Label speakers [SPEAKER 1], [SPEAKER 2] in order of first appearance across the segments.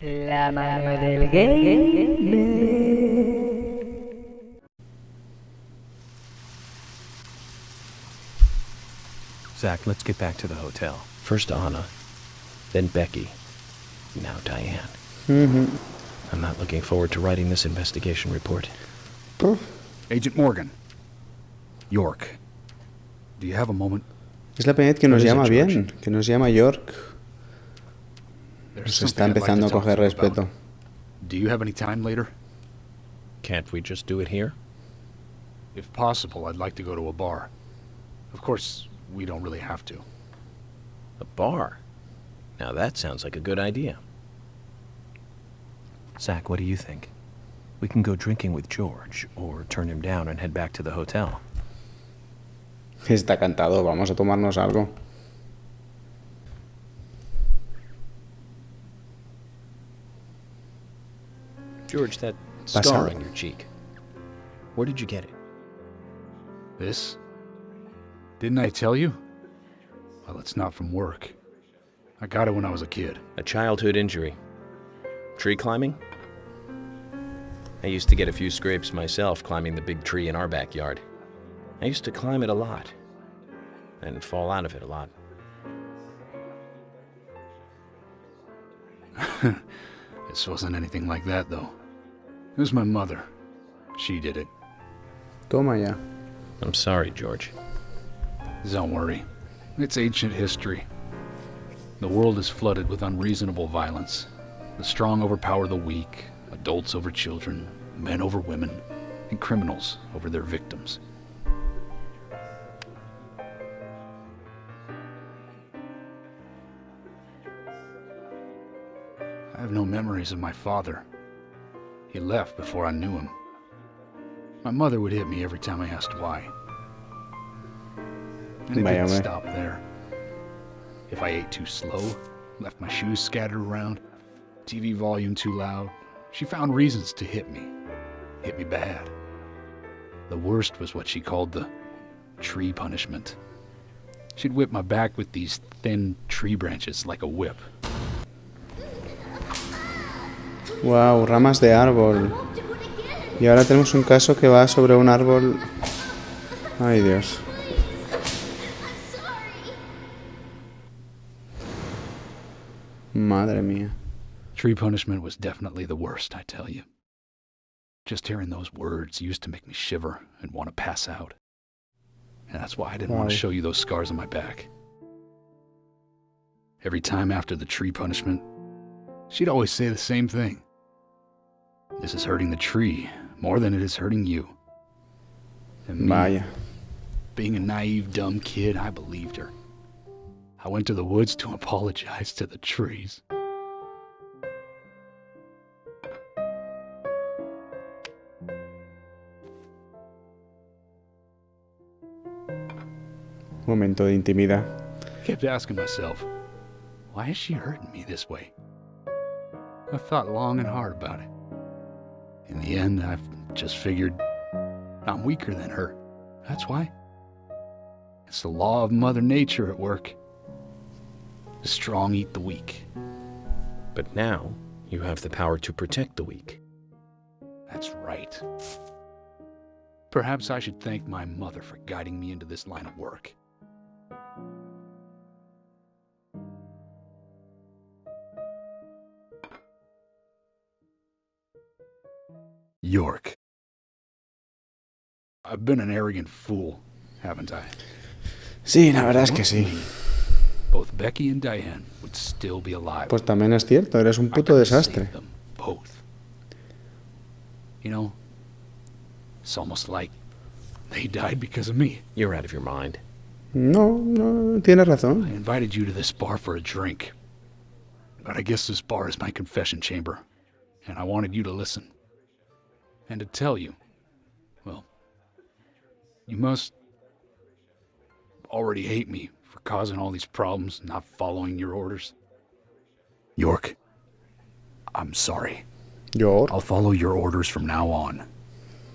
[SPEAKER 1] La mano del gamer.
[SPEAKER 2] Zach, let's get back to the hotel.
[SPEAKER 3] First Anna, then Becky, now Diane. I'm not looking forward to writing this investigation report.
[SPEAKER 4] Agent Morgan. York. Do you have a moment?
[SPEAKER 5] Es la primera vez que nos
[SPEAKER 3] What is it,
[SPEAKER 5] llama
[SPEAKER 3] George?
[SPEAKER 5] bien, que nos llama York.
[SPEAKER 4] There's
[SPEAKER 5] Se está
[SPEAKER 4] something I'd like
[SPEAKER 5] empezando a
[SPEAKER 4] to talk
[SPEAKER 5] coger
[SPEAKER 4] to you about.
[SPEAKER 5] respeto.
[SPEAKER 4] Do you have any time later?
[SPEAKER 3] Can't we just do it here?
[SPEAKER 4] If possible, I'd like to go to a bar. Of course, we don't really have to.
[SPEAKER 3] A bar? Now that sounds like a good idea.
[SPEAKER 2] Zach, what do you think? We can go drinking with George, or turn him down and head back to the hotel.
[SPEAKER 5] Está cantado, vamos a tomarnos algo.
[SPEAKER 3] George, that
[SPEAKER 5] Pasado.
[SPEAKER 3] scar on your cheek. Where did you get it?
[SPEAKER 4] This? Didn't I tell you? Well, it's not from work. I got it when I was a kid.
[SPEAKER 3] A childhood injury. Tree climbing? I used to get a few scrapes myself climbing the big tree in our backyard. I used to climb it a lot. And fall out of it a lot.
[SPEAKER 4] This wasn't anything like that, though. It was my mother. She did it.
[SPEAKER 5] Toma ya.
[SPEAKER 3] I'm sorry, George.
[SPEAKER 4] Don't worry. It's ancient history. The world is flooded with unreasonable violence. The strong overpower the weak, adults over children, men over women, and criminals over their victims. I have no memories of my father. He left before I knew him. My mother would hit me every time I asked why. And it
[SPEAKER 5] Vaya,
[SPEAKER 4] didn't
[SPEAKER 5] hombre.
[SPEAKER 4] stop there. If I ate too slow, left my shoes scattered around, TV volume too loud, she found reasons to hit me. Hit me bad. The worst was what she called the tree punishment. She'd whip my back with these thin tree branches like a whip.
[SPEAKER 5] Wow, ramas de árbol. Y ahora tenemos un caso que va sobre un árbol. Ay, Dios. Madre mía.
[SPEAKER 4] Tree punishment was definitely the worst, I tell you. Just hearing those words used to make me shiver and want to pass out. And that's why I didn't want to
[SPEAKER 5] Wow.
[SPEAKER 4] show you those scars on my back. Every time after the tree punishment, she'd always say the same thing. This is hurting the tree more than it is hurting you. And me,
[SPEAKER 5] Vaya.
[SPEAKER 4] being a naive, dumb kid, I believed her. I went to the woods to apologize to the trees.
[SPEAKER 5] Momento de intimidad.
[SPEAKER 4] I kept asking myself, why is she hurting me this way? I thought long and hard about it. In the end, I've just figured I'm weaker than her. That's why. It's the law of Mother Nature at work. The strong eat the weak.
[SPEAKER 3] But now, you have the power to protect the weak.
[SPEAKER 4] That's right. Perhaps I should thank my mother for guiding me into this line of work. York. I've been an arrogant fool, haven't I?
[SPEAKER 5] Sí, la verdad es que sí.
[SPEAKER 4] Both Becky and Diane would still be alive.
[SPEAKER 5] Pues también es cierto, eres un
[SPEAKER 4] I
[SPEAKER 5] puto
[SPEAKER 4] could've
[SPEAKER 5] desastre.
[SPEAKER 4] saved them both. You know, it's almost like they died because of me.
[SPEAKER 3] You're out of your mind.
[SPEAKER 5] No, no, tienes
[SPEAKER 4] I
[SPEAKER 5] razón.
[SPEAKER 4] invited you to this bar for a drink. But I guess this bar is my confession chamber. And I wanted you to listen. And to tell you, well, you must already hate me for causing all these problems, not following your orders. York, I'm sorry.
[SPEAKER 5] Yo,
[SPEAKER 4] I'll follow your orders from now on.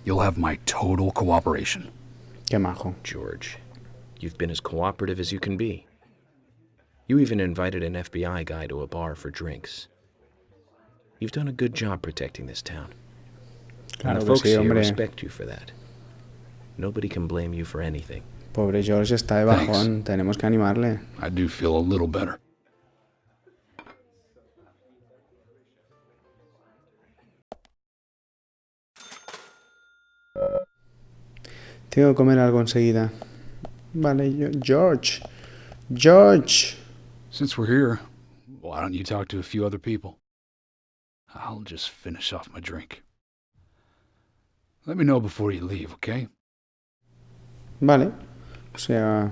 [SPEAKER 4] You'll have my total cooperation.
[SPEAKER 5] qué majo.
[SPEAKER 3] George, you've been as cooperative as you can be. You even invited an FBI guy to a bar for drinks. You've done a good job protecting this town.
[SPEAKER 5] Claro
[SPEAKER 3] And the
[SPEAKER 5] que
[SPEAKER 3] folks
[SPEAKER 5] sí,
[SPEAKER 3] here
[SPEAKER 5] hombre.
[SPEAKER 3] respect you for that. Nobody can blame you for anything.
[SPEAKER 5] Pobre George está de bajón. Tenemos que animarle.
[SPEAKER 4] I do feel a little better.
[SPEAKER 5] Tengo que comer algo enseguida. Vale, George. George.
[SPEAKER 4] Since we're here, why don't you talk to a few other people? I'll just finish off my drink. Let me know before you leave, okay?
[SPEAKER 5] Vale. O sea,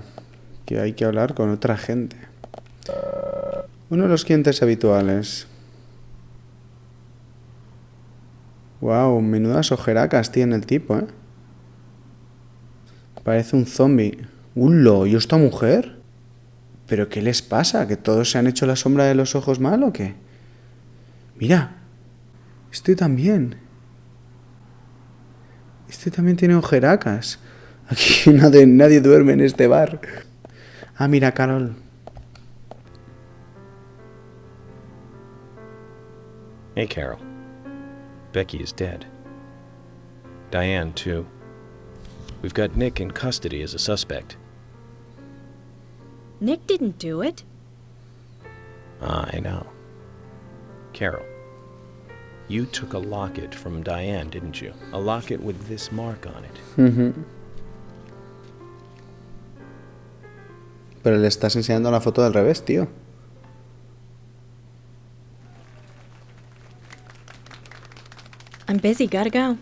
[SPEAKER 5] que hay que hablar con otra gente. Uno de los clientes habituales. Wow, menudas ojeracas tiene el tipo, ¿eh? Parece un zombie. ¡Hullo! ¿Y esta mujer? ¿Pero qué les pasa? ¿Que todos se han hecho la sombra de los ojos mal o qué? Mira. Este también. Este también tiene ojeracas. Aquí nadie duerme en este bar. Ah, mira, Carol.
[SPEAKER 3] Hey, Carol. Becky is dead. Diane, too. We've got Nick in custody as a suspect.
[SPEAKER 6] Nick didn't do it.
[SPEAKER 3] I know. Carol, you took a locket from Diane, didn't you? A locket with this mark on it.
[SPEAKER 5] Pero le estás enseñando la foto del revés, tío.
[SPEAKER 6] I'm busy, gotta go.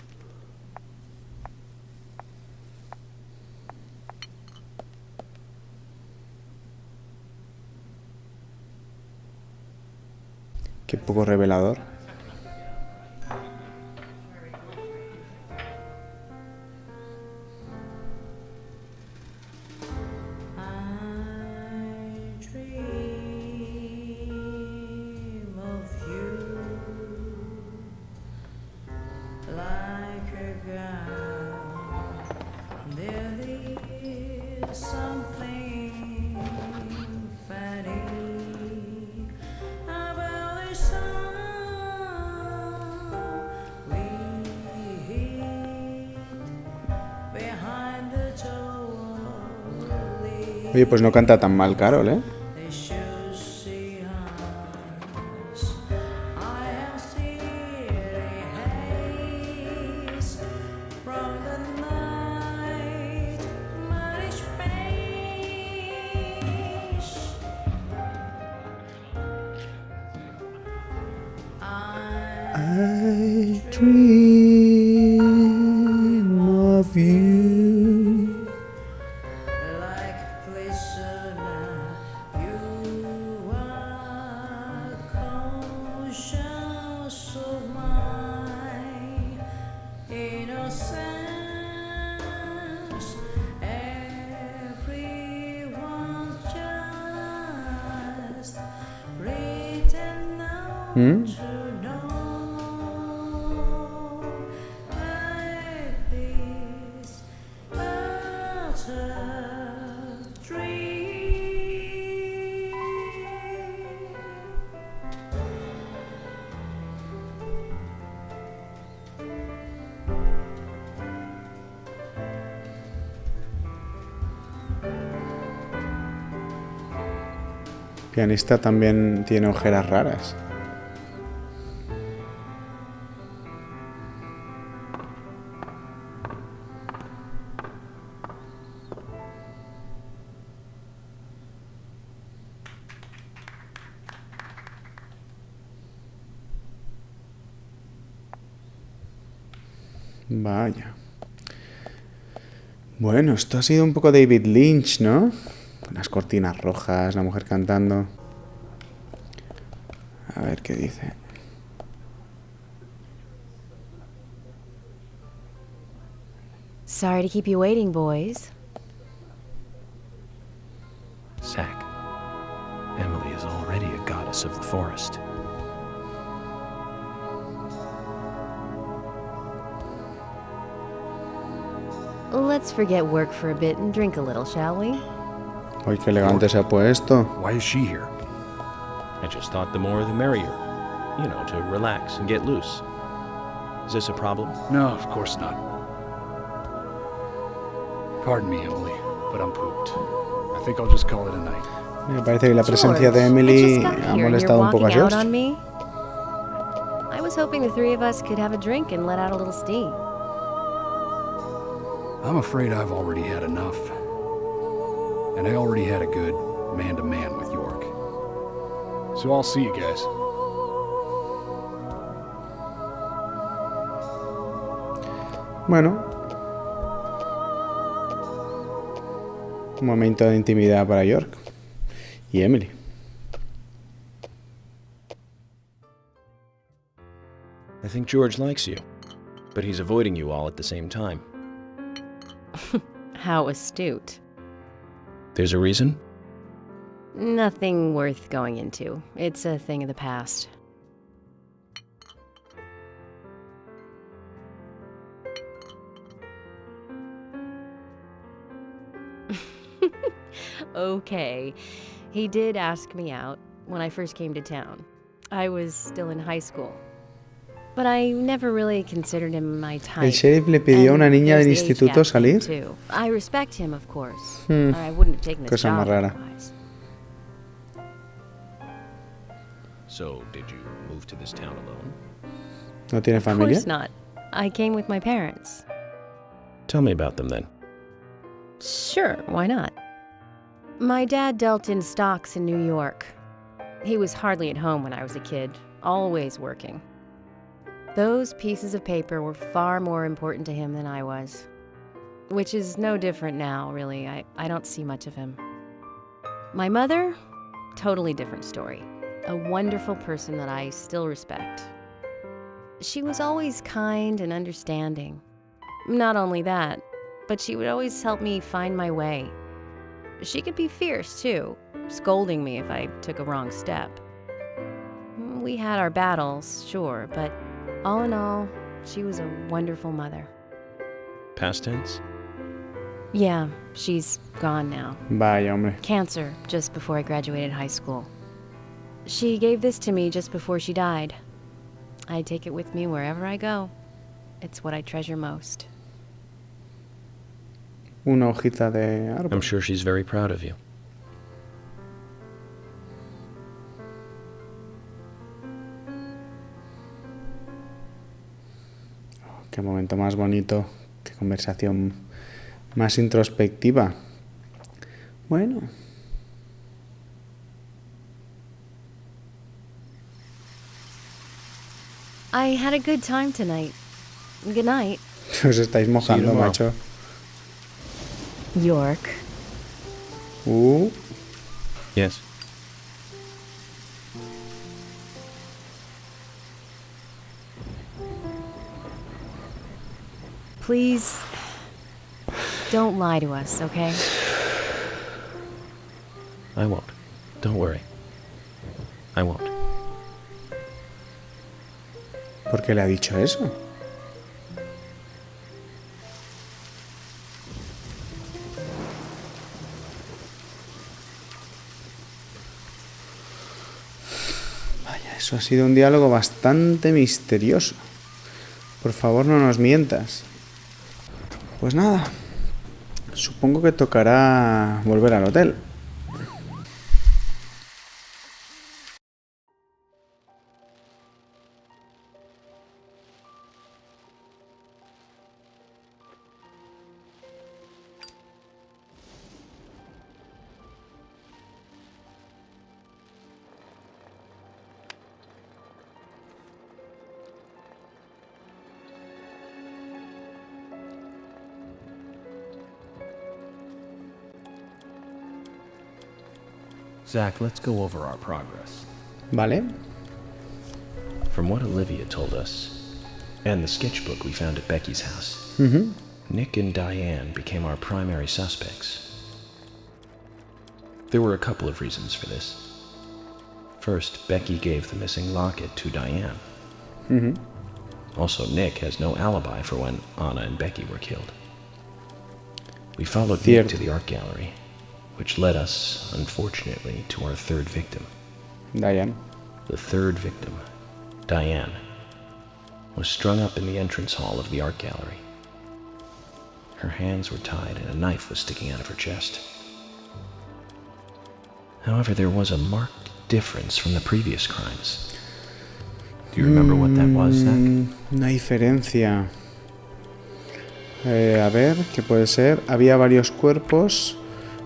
[SPEAKER 5] Qué poco revelador. Oye, pues no canta tan mal Carol, ¿eh? I dream of you. ¿Mm? Pianista también tiene ojeras raras. Vaya. Bueno, esto ha sido un poco David Lynch, ¿no? Unas cortinas rojas, la mujer cantando. A ver qué dice.
[SPEAKER 7] Sorry to keep you waiting, boys.
[SPEAKER 2] Zach, Emily is already a goddess of the forest.
[SPEAKER 7] Let's forget work for a bit and drink a little, shall we?
[SPEAKER 5] Uy, qué elegante se ha puesto.
[SPEAKER 2] Why is she here?
[SPEAKER 3] I just thought the more the merrier. you know, to relax and get loose. Is this a problem?
[SPEAKER 4] No, of course not. Pardon me, Emily, but I'm pooped. I think I'll just call it a night.
[SPEAKER 5] Me parece que la presencia de
[SPEAKER 7] George, I
[SPEAKER 5] Emily
[SPEAKER 7] just got
[SPEAKER 5] ha
[SPEAKER 7] here and you're
[SPEAKER 5] molestado un poco a
[SPEAKER 7] walking out
[SPEAKER 5] George.
[SPEAKER 7] on me. I was hoping the three of us could have a drink and let out a little steam.
[SPEAKER 4] I'm afraid I've already had enough. And I already had a good man-to-man with York. So I'll see you guys.
[SPEAKER 5] Bueno. Un momento de intimidad para York y Emily.
[SPEAKER 3] I think George likes you, but he's avoiding you all at the same time.
[SPEAKER 7] How astute.
[SPEAKER 3] There's a reason?
[SPEAKER 7] Nothing worth going into. It's a thing of the past. Okay. He did ask me out when I first came to town. I was still in high school. But I never really considered him my type.
[SPEAKER 5] El sheriff le pidió a una
[SPEAKER 7] And
[SPEAKER 5] niña
[SPEAKER 7] there's
[SPEAKER 5] del
[SPEAKER 7] the age
[SPEAKER 5] instituto
[SPEAKER 7] gap thing,
[SPEAKER 5] salir.
[SPEAKER 7] too. I respect him, of course.
[SPEAKER 5] Hmm.
[SPEAKER 7] I wouldn't have taken this
[SPEAKER 5] Cosa más
[SPEAKER 7] job
[SPEAKER 5] rara.
[SPEAKER 7] otherwise.
[SPEAKER 3] So, did you move to this town alone?
[SPEAKER 5] ¿No tiene
[SPEAKER 7] Of
[SPEAKER 5] familia?
[SPEAKER 7] course not. I came with my parents.
[SPEAKER 3] Tell me about them then.
[SPEAKER 7] Sure, why not? My dad dealt in stocks in New York. He was hardly at home when I was a kid, always working. Those pieces of paper were far more important to him than I was. Which is no different now, really. I don't see much of him. My mother? Totally different story. A wonderful person that I still respect. She was always kind and understanding. Not only that, but she would always help me find my way. She could be fierce, too, scolding me if I took a wrong step. We had our battles, sure, but all in all, she was a wonderful mother.
[SPEAKER 3] Past tense?
[SPEAKER 7] Yeah, she's gone now.
[SPEAKER 5] Vaya, hombre.
[SPEAKER 7] Cancer, just before I graduated high school. She gave this to me just before she died. I take it with me wherever I go. It's what I treasure most.
[SPEAKER 5] Una hojita de árbol.
[SPEAKER 3] I'm sure she's very proud of you.
[SPEAKER 5] Qué momento más bonito, qué conversación más introspectiva. Bueno.
[SPEAKER 7] I had a good time tonight. Good night.
[SPEAKER 5] Os estáis mojando,
[SPEAKER 3] tomorrow.
[SPEAKER 5] macho.
[SPEAKER 7] York.
[SPEAKER 3] Yes.
[SPEAKER 7] Please, don't lie to us, okay?
[SPEAKER 3] I won't. Don't worry. I won't.
[SPEAKER 5] ¿Por qué le ha dicho eso? Vaya, eso ha sido un diálogo bastante misterioso. Por favor, no nos mientas. Pues nada, supongo que tocará volver al hotel.
[SPEAKER 2] Zach, let's go over our progress.
[SPEAKER 5] ¿Vale?
[SPEAKER 3] From what Olivia told us, and the sketchbook we found at Becky's house, Nick and Diane became our primary suspects. There were a couple of reasons for this. First, Becky gave the missing locket to Diane. Also, Nick has no alibi for when Anna and Becky were killed. We followed Nick to the art gallery, which led us, unfortunately, to our third victim.
[SPEAKER 5] Diane.
[SPEAKER 3] The third victim Diane, was strung up in the entrance hall of the art gallery. Her hands were tied and a knife was sticking out of her chest. However, there was a marked difference from the previous crimes. Do you remember what that was, Zach?
[SPEAKER 5] Una diferencia. A ver, ¿qué puede ser? Había varios cuerpos.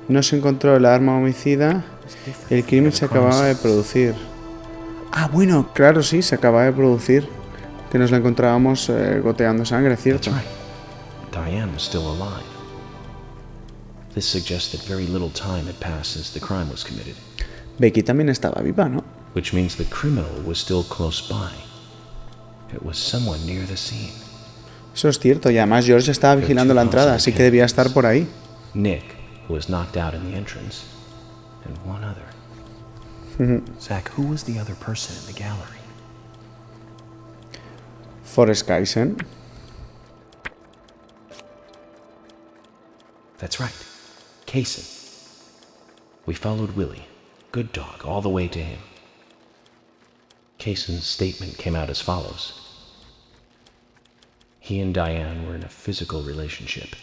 [SPEAKER 5] No se encontró el arma homicida. El crimen se acababa de producir. Ah, bueno, claro, sí, se acaba de producir. Que nos la encontrábamos goteando sangre, ¿cierto?
[SPEAKER 3] That's right. Diane was still alive. This suggests that very little time had passed since the crime was committed.
[SPEAKER 5] Becky también estaba viva, ¿no?
[SPEAKER 3] Which means the criminal was still close by. It was someone near the scene.
[SPEAKER 5] Eso es cierto, y además George estaba vigilando la entrada, así que debía estar por ahí.
[SPEAKER 3] Nick, who was knocked out in the entrance, and one other.
[SPEAKER 2] Zach, who was the other person in the gallery?
[SPEAKER 5] Forrest Kaysen.
[SPEAKER 3] That's right, Kaysen. We followed Willie, good dog, all the way to him. Kaysen's statement came out as follows. He and Diane were in a physical relationship.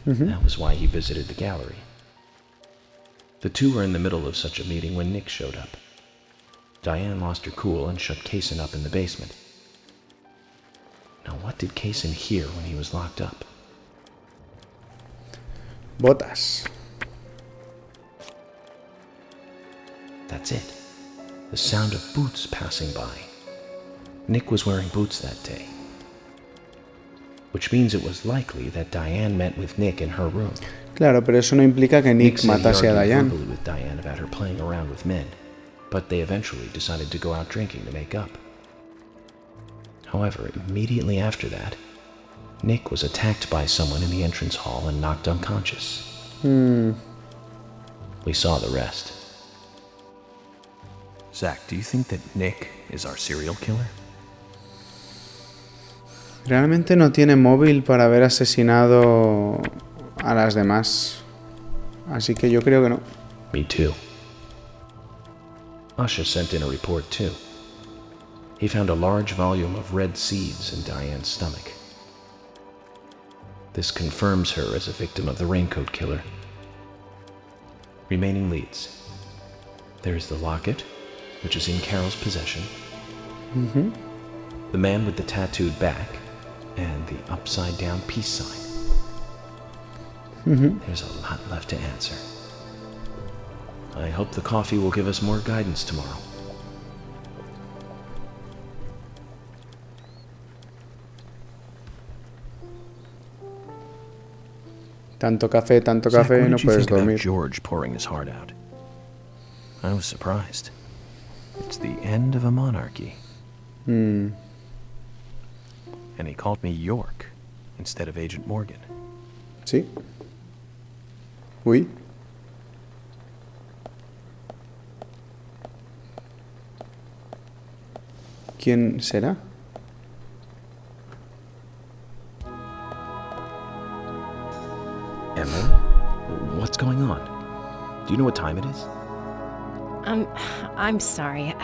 [SPEAKER 3] That was why he visited the gallery. The two were in the middle of such a meeting when Nick showed up. Diane lost her cool and shut Kaysen up in the basement. Now, what did Kaysen hear when he was locked up?
[SPEAKER 5] Botas.
[SPEAKER 3] That's it. The sound of boots passing by. Nick was wearing boots that day. Which means it was likely that Diane met with Nick in her room.
[SPEAKER 5] Claro, pero eso no implica que Nick
[SPEAKER 3] said he
[SPEAKER 5] matase a
[SPEAKER 3] argued
[SPEAKER 5] Diane.
[SPEAKER 3] verbally with Diane about her playing around with men, but they eventually decided to go out drinking to make up. However, immediately after that, Nick was attacked by someone in the entrance hall and knocked unconscious. We saw the rest.
[SPEAKER 2] Zach, do you think that Nick is our serial killer?
[SPEAKER 5] Realmente no tiene móvil para haber asesinado a las demás. Así que yo creo que no.
[SPEAKER 3] Me too. Usha sent in a report too. He found a large volume of red seeds in Diane's stomach. This confirms her as a victim of the raincoat killer. Remaining leads. There's the locket, which is in Carol's possession. The man with the tattooed back, and the upside-down peace sign. There's a lot left to answer. I hope the coffee will give us more guidance tomorrow.
[SPEAKER 5] Tanto
[SPEAKER 2] Zach, what
[SPEAKER 5] café,
[SPEAKER 2] did
[SPEAKER 5] no
[SPEAKER 2] you
[SPEAKER 5] puedes
[SPEAKER 2] think about
[SPEAKER 5] dormir.
[SPEAKER 2] George pouring his heart out? I was surprised. It's the end of a monarchy. And he called me York instead of Agent Morgan.
[SPEAKER 5] ¿Sí? Uy. ¿Quién será?
[SPEAKER 3] Emma, what's going on? Do you know what time it is?
[SPEAKER 7] I'm sorry.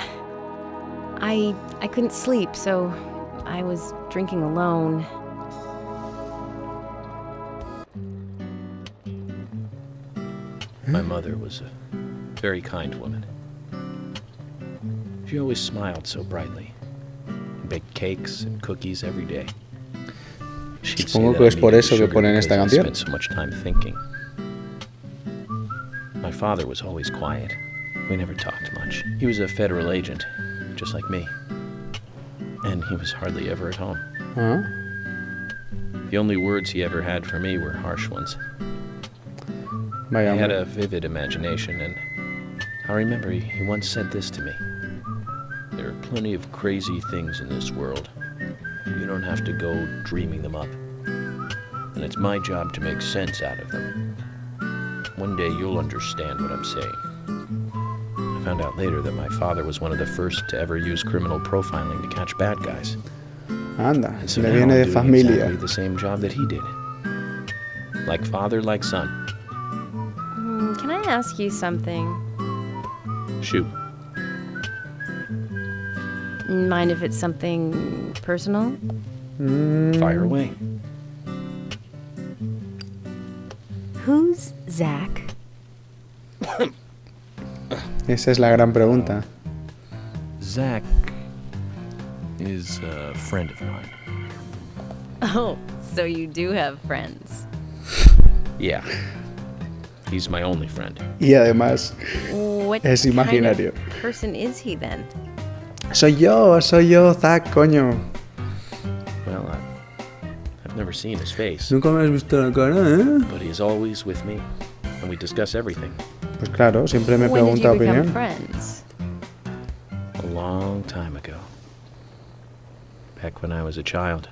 [SPEAKER 7] I couldn't sleep, so I was drinking alone.
[SPEAKER 3] My mother was a very kind woman. She always smiled so brightly, and baked cakes and cookies every day. She'd say
[SPEAKER 5] Supongo
[SPEAKER 3] that
[SPEAKER 5] que
[SPEAKER 3] I
[SPEAKER 5] es por
[SPEAKER 3] needed
[SPEAKER 5] eso que
[SPEAKER 3] sugar
[SPEAKER 5] ponen
[SPEAKER 3] because
[SPEAKER 5] esta
[SPEAKER 3] I
[SPEAKER 5] canción.
[SPEAKER 3] spent so much time thinking. My father was always quiet. We never talked much. He was a federal agent, just like me. And he was hardly ever at home.
[SPEAKER 5] Ah,
[SPEAKER 3] The only words he ever had for me were harsh ones.
[SPEAKER 5] vaya
[SPEAKER 3] He had
[SPEAKER 5] hombre.
[SPEAKER 3] a vivid imagination, and I remember he once said this to me. There are plenty of crazy things in this world. You don't have to go dreaming them up. And it's my job to make sense out of them. One day you'll understand what I'm saying. I found out later that my father was one of the first to ever use criminal profiling to catch bad guys.
[SPEAKER 5] Anda,
[SPEAKER 3] And so
[SPEAKER 5] le
[SPEAKER 3] now
[SPEAKER 5] viene
[SPEAKER 3] I'm
[SPEAKER 5] de
[SPEAKER 3] doing
[SPEAKER 5] familia.
[SPEAKER 3] exactly the same job that he did. Like father, like son.
[SPEAKER 7] Can I ask you something?
[SPEAKER 3] Shoot.
[SPEAKER 7] Mind if it's something personal?
[SPEAKER 3] Fire away.
[SPEAKER 7] Who's Zach?
[SPEAKER 5] Esa es la gran pregunta.
[SPEAKER 2] Zach is a friend of mine.
[SPEAKER 7] Oh, so you do have friends.
[SPEAKER 3] Yeah. He's my only friend.
[SPEAKER 5] Y además,
[SPEAKER 7] What
[SPEAKER 5] es imaginario.
[SPEAKER 7] kind of person is he then?
[SPEAKER 5] soy yo, Zach, coño.
[SPEAKER 3] Well, I've never seen his face,
[SPEAKER 5] Nunca me has visto la cara, ¿eh?
[SPEAKER 3] but he's always with me, and we discuss everything.
[SPEAKER 5] Pues claro, siempre me
[SPEAKER 7] When did
[SPEAKER 5] pregunta
[SPEAKER 7] you become
[SPEAKER 5] opinión.
[SPEAKER 7] friends?
[SPEAKER 3] A long time ago. Back when I was a child.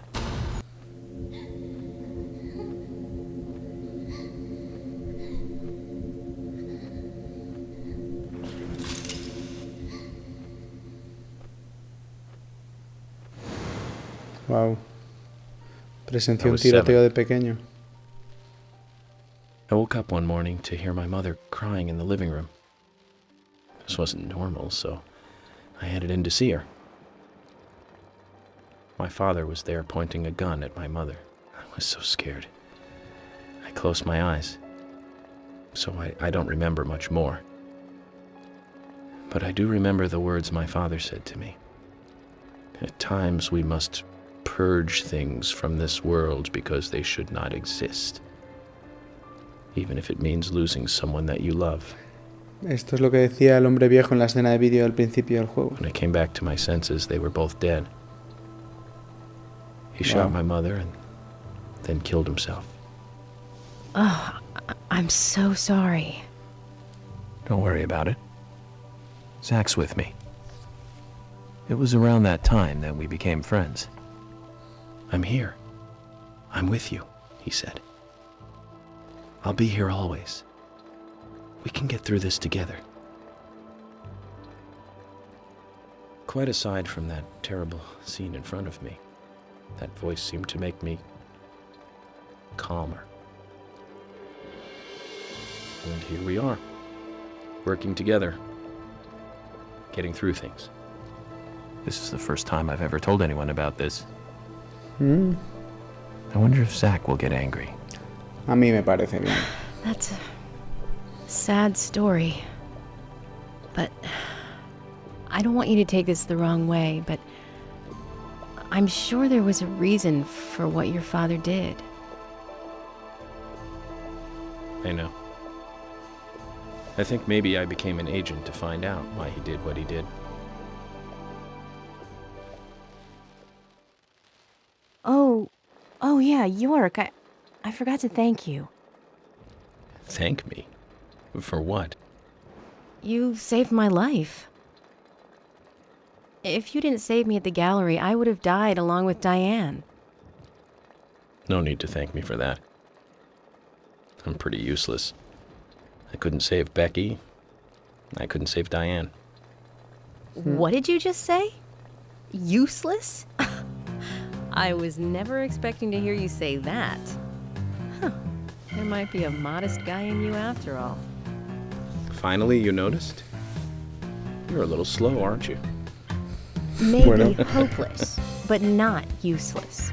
[SPEAKER 5] Wow. Presenció
[SPEAKER 3] I
[SPEAKER 5] un
[SPEAKER 3] was
[SPEAKER 5] tiroteo
[SPEAKER 3] 7.
[SPEAKER 5] de pequeño.
[SPEAKER 3] I woke up one morning to hear my mother crying in the living room. This wasn't normal, so I headed in to see her. My father was there pointing a gun at my mother. I was so scared. I closed my eyes, so I don't remember much more. But I do remember the words my father said to me. At times we must purge things from this world because they should not exist, even if it means losing someone that you love.
[SPEAKER 5] Esto es lo que decía el hombre viejo en la escena de vídeo al principio del juego.
[SPEAKER 3] When I came back to my senses, they were both dead. He shot my mother and then killed himself.
[SPEAKER 7] Oh, I'm so sorry.
[SPEAKER 2] Don't worry about it. Zach's with me. It was around that time that we became friends.
[SPEAKER 3] I'm here. I'm with you, he said. I'll be here always. We can get through this together. Quite aside from that terrible scene in front of me, that voice seemed to make me calmer. And here we are, working together, getting through things.
[SPEAKER 2] This is the first time I've ever told anyone about this.
[SPEAKER 5] Mm.
[SPEAKER 2] I wonder if Zach will get angry.
[SPEAKER 5] A mí me parece bien.
[SPEAKER 7] That's a sad story. But I don't want you to take this the wrong way, but I'm sure there was a reason for what your father did.
[SPEAKER 3] I know. I think maybe I became an agent to find out why he did what he did.
[SPEAKER 7] Oh yeah, York, I forgot to thank you.
[SPEAKER 3] Thank me? For what?
[SPEAKER 7] You saved my life. If you didn't save me at the gallery, I would have died along with Diane.
[SPEAKER 3] No need to thank me for that. I'm pretty useless. I couldn't save Becky. I couldn't save Diane.
[SPEAKER 7] What did you just say? Useless? I was never expecting to hear you say that. Huh. There might be a modest guy in you after all.
[SPEAKER 3] Finally, you noticed? You're a little slow, aren't you?
[SPEAKER 7] Maybe
[SPEAKER 5] Bueno.
[SPEAKER 7] hopeless, but not useless.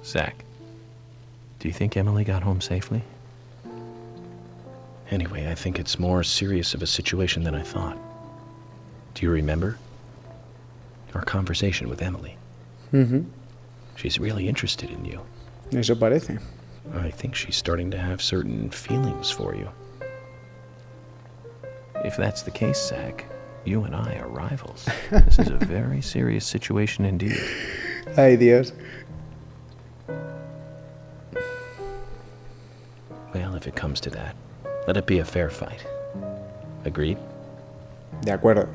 [SPEAKER 2] Zach, do you think Emily got home safely?
[SPEAKER 3] Anyway, I think it's more serious of a situation than I thought. Do you remember? Our conversation with Emily.
[SPEAKER 5] Ujú.
[SPEAKER 3] She's really interested in you.
[SPEAKER 5] Eso parece.
[SPEAKER 3] I think she's starting to have certain feelings for you.
[SPEAKER 2] If that's the case, Zach, you and I are rivals. This is a very serious situation indeed.
[SPEAKER 5] Ay, Dios.
[SPEAKER 3] Well, if it comes to that, let it be a fair fight. Agreed?
[SPEAKER 5] De acuerdo.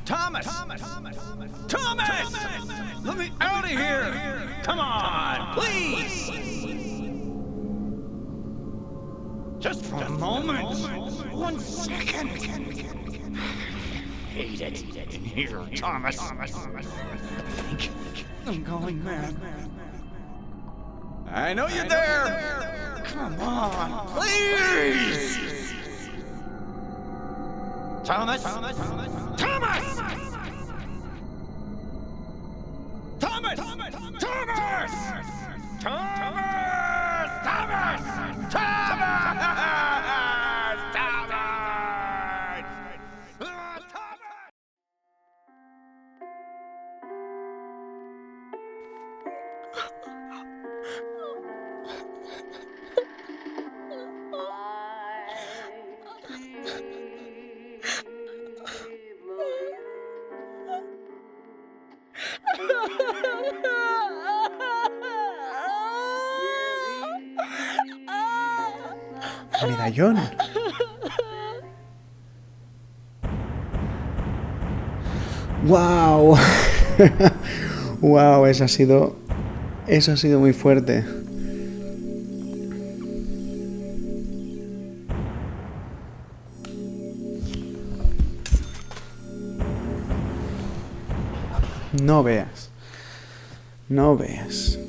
[SPEAKER 8] Thomas! Thomas! Let me out of here! Come on, please! Just for a moment. 1 second. hate it in here, Thomas. I think I'm going mad. I know you're there. Come on, please. Thomas. Thomas. Thomas. Thomas. Thomas. Thomas.
[SPEAKER 5] Medallón. ¡Wow! ¡Wow! Eso ha sido muy fuerte. No veas. No veas.